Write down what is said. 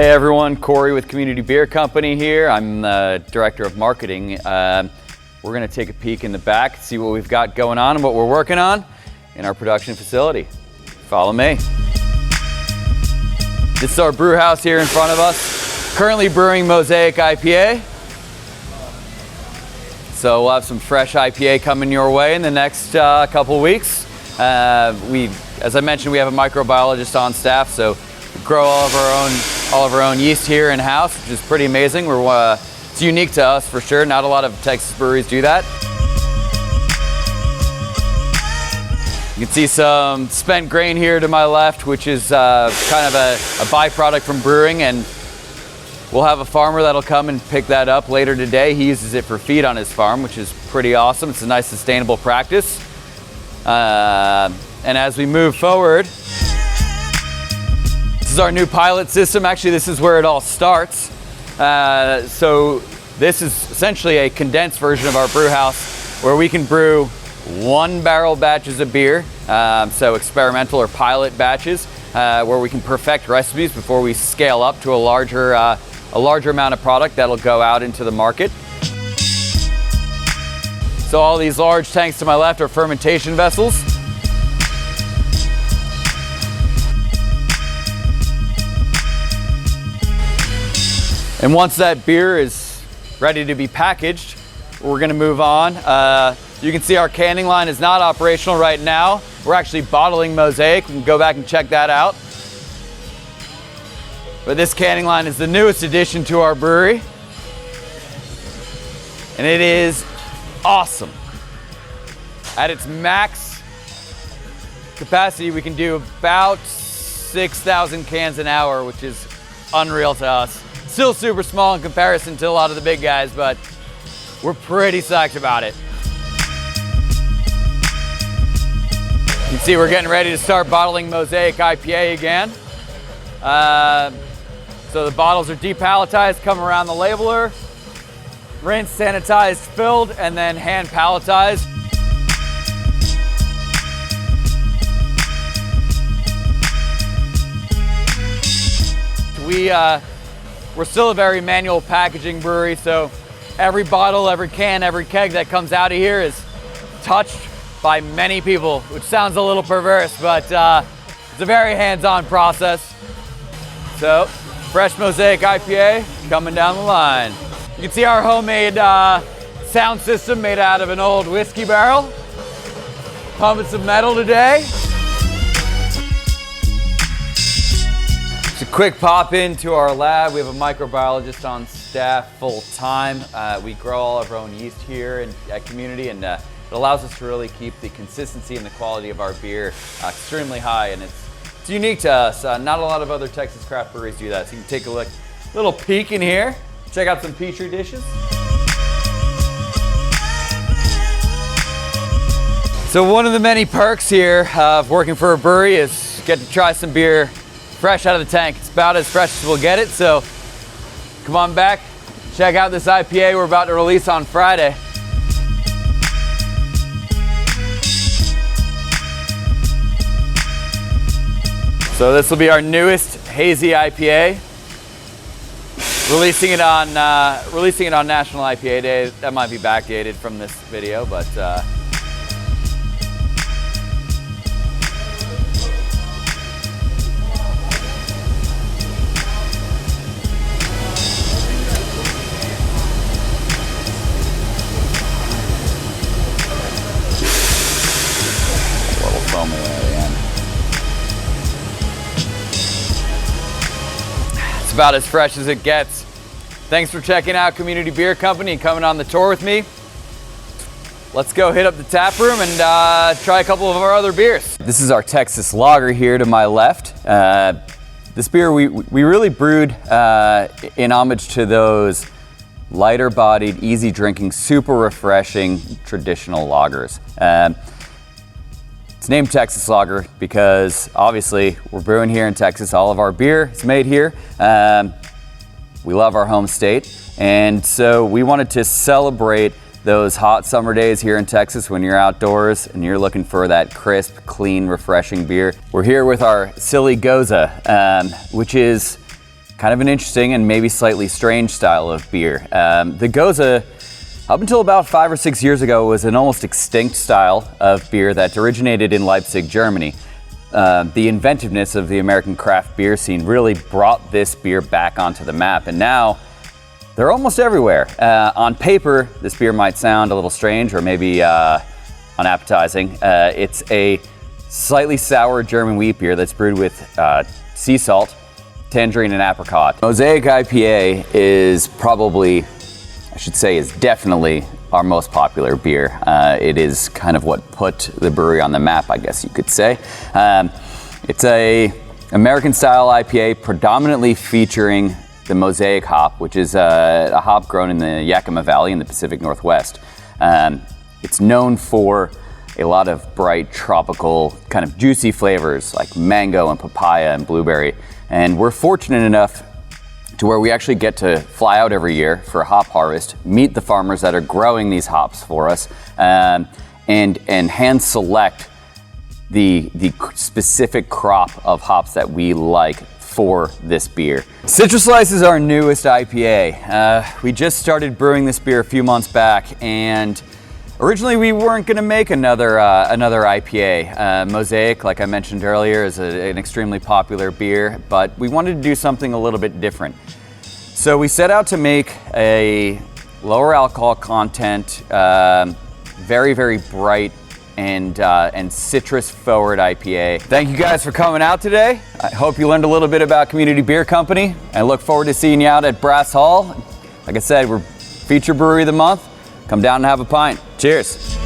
Hey everyone, Corey with Community Beer Company here. I'm the Director of Marketing. We're going to take a peek in the back, see what we've got going on and what we're working on in our production facility. Follow me. This is our brew house here in front of us. Currently brewing Mosaic IPA. So we'll have some fresh IPA coming your way in the next couple weeks. As I mentioned, we have a microbiologist on staff, so we grow all of our own yeast here in-house, which is pretty amazing. It's unique to us for sure. Not a lot of Texas breweries do that. You can see some spent grain here to my left, which is kind of a byproduct from brewing, and we'll have a farmer that'll come and pick that up later today. He uses it for feed on his farm, which is pretty awesome. It's a nice sustainable practice. And as we move forward, this is our new pilot system. Actually, this is where it all starts. So this is essentially a condensed version of our brew house where we can brew 1 barrel batches of beer. So experimental or pilot batches where we can perfect recipes before we scale up to a larger amount of product that'll go out into the market. So all these large tanks to my left are fermentation vessels. And once that beer is ready to be packaged, we're gonna move on. You can see our canning line is not operational right now. We're actually bottling Mosaic. We can go back and check that out. But this canning line is the newest addition to our brewery. And it is awesome. At its max capacity, we can do about 6,000 cans an hour, which is unreal to us. Still super small in comparison to a lot of the big guys, but we're pretty psyched about it. You can see we're getting ready to start bottling Mosaic IPA again. So the bottles are depalletized, come around the labeler, rinsed, sanitized, filled, and then hand palletized. We're still a very manual packaging brewery, so every bottle, every can, every keg that comes out of here is touched by many people, which sounds a little perverse, but it's a very hands-on process. So, fresh Mosaic IPA coming down the line. You can see our homemade sound system made out of an old whiskey barrel. Pumping some metal today. It's a quick pop into our lab. We have a microbiologist on staff full time. We grow all of our own yeast here at Community, and it allows us to really keep the consistency and the quality of our beer extremely high, and it's unique to us. Not a lot of other Texas craft breweries do that. So you can take a little peek in here, check out some Petri dishes. So one of the many perks here of working for a brewery is get to try some beer fresh out of the tank. It's about as fresh as we'll get it, so come on back, check out this IPA we're about to release on Friday. So this will be our newest hazy IPA. Releasing it on National IPA Day. That might be backdated from this video, but it's about as fresh as it gets. Thanks for checking out Community Beer Company and coming on the tour with me. Let's go hit up the tap room and try a couple of our other beers. This is our Texas Lager here to my left. This beer we really brewed in homage to those lighter bodied, easy drinking, super refreshing traditional lagers. It's named Texas Lager because obviously we're brewing here in Texas. All of our beer is made here. We love our home state, and so we wanted to celebrate those hot summer days here in Texas when you're outdoors and you're looking for that crisp, clean, refreshing beer. We're here with our Silly Goza, which is kind of an interesting and maybe slightly strange style of beer. The Goza, up until about 5 or 6 years ago, was an almost extinct style of beer that originated in Leipzig, Germany. The inventiveness of the American craft beer scene really brought this beer back onto the map, and now they're almost everywhere. On paper, this beer might sound a little strange or maybe unappetizing. It's a slightly sour German wheat beer that's brewed with sea salt, tangerine, and apricot. Mosaic IPA is probably, I should say, is definitely our most popular beer. It is kind of what put the brewery on the map, I guess you could say. It's a American style IPA predominantly featuring the Mosaic hop, which is a hop grown in the Yakima Valley in the Pacific Northwest. It's known for a lot of bright tropical kind of juicy flavors like mango and papaya and blueberry. And we're fortunate enough to where we actually get to fly out every year for a hop harvest, meet the farmers that are growing these hops for us, and hand select the specific crop of hops that we like for this beer. Citrus Slice is our newest IPA. We just started brewing this beer a few months back, and originally we weren't going to make another IPA. Mosaic, like I mentioned earlier, is an extremely popular beer, but we wanted to do something a little bit different. So we set out to make a lower alcohol content, very, very bright and citrus forward IPA. Thank you guys for coming out today. I hope you learned a little bit about Community Beer Company. I look forward to seeing you out at Brass Hall. Like I said, we're feature brewery of the month. Come down and have a pint. Cheers.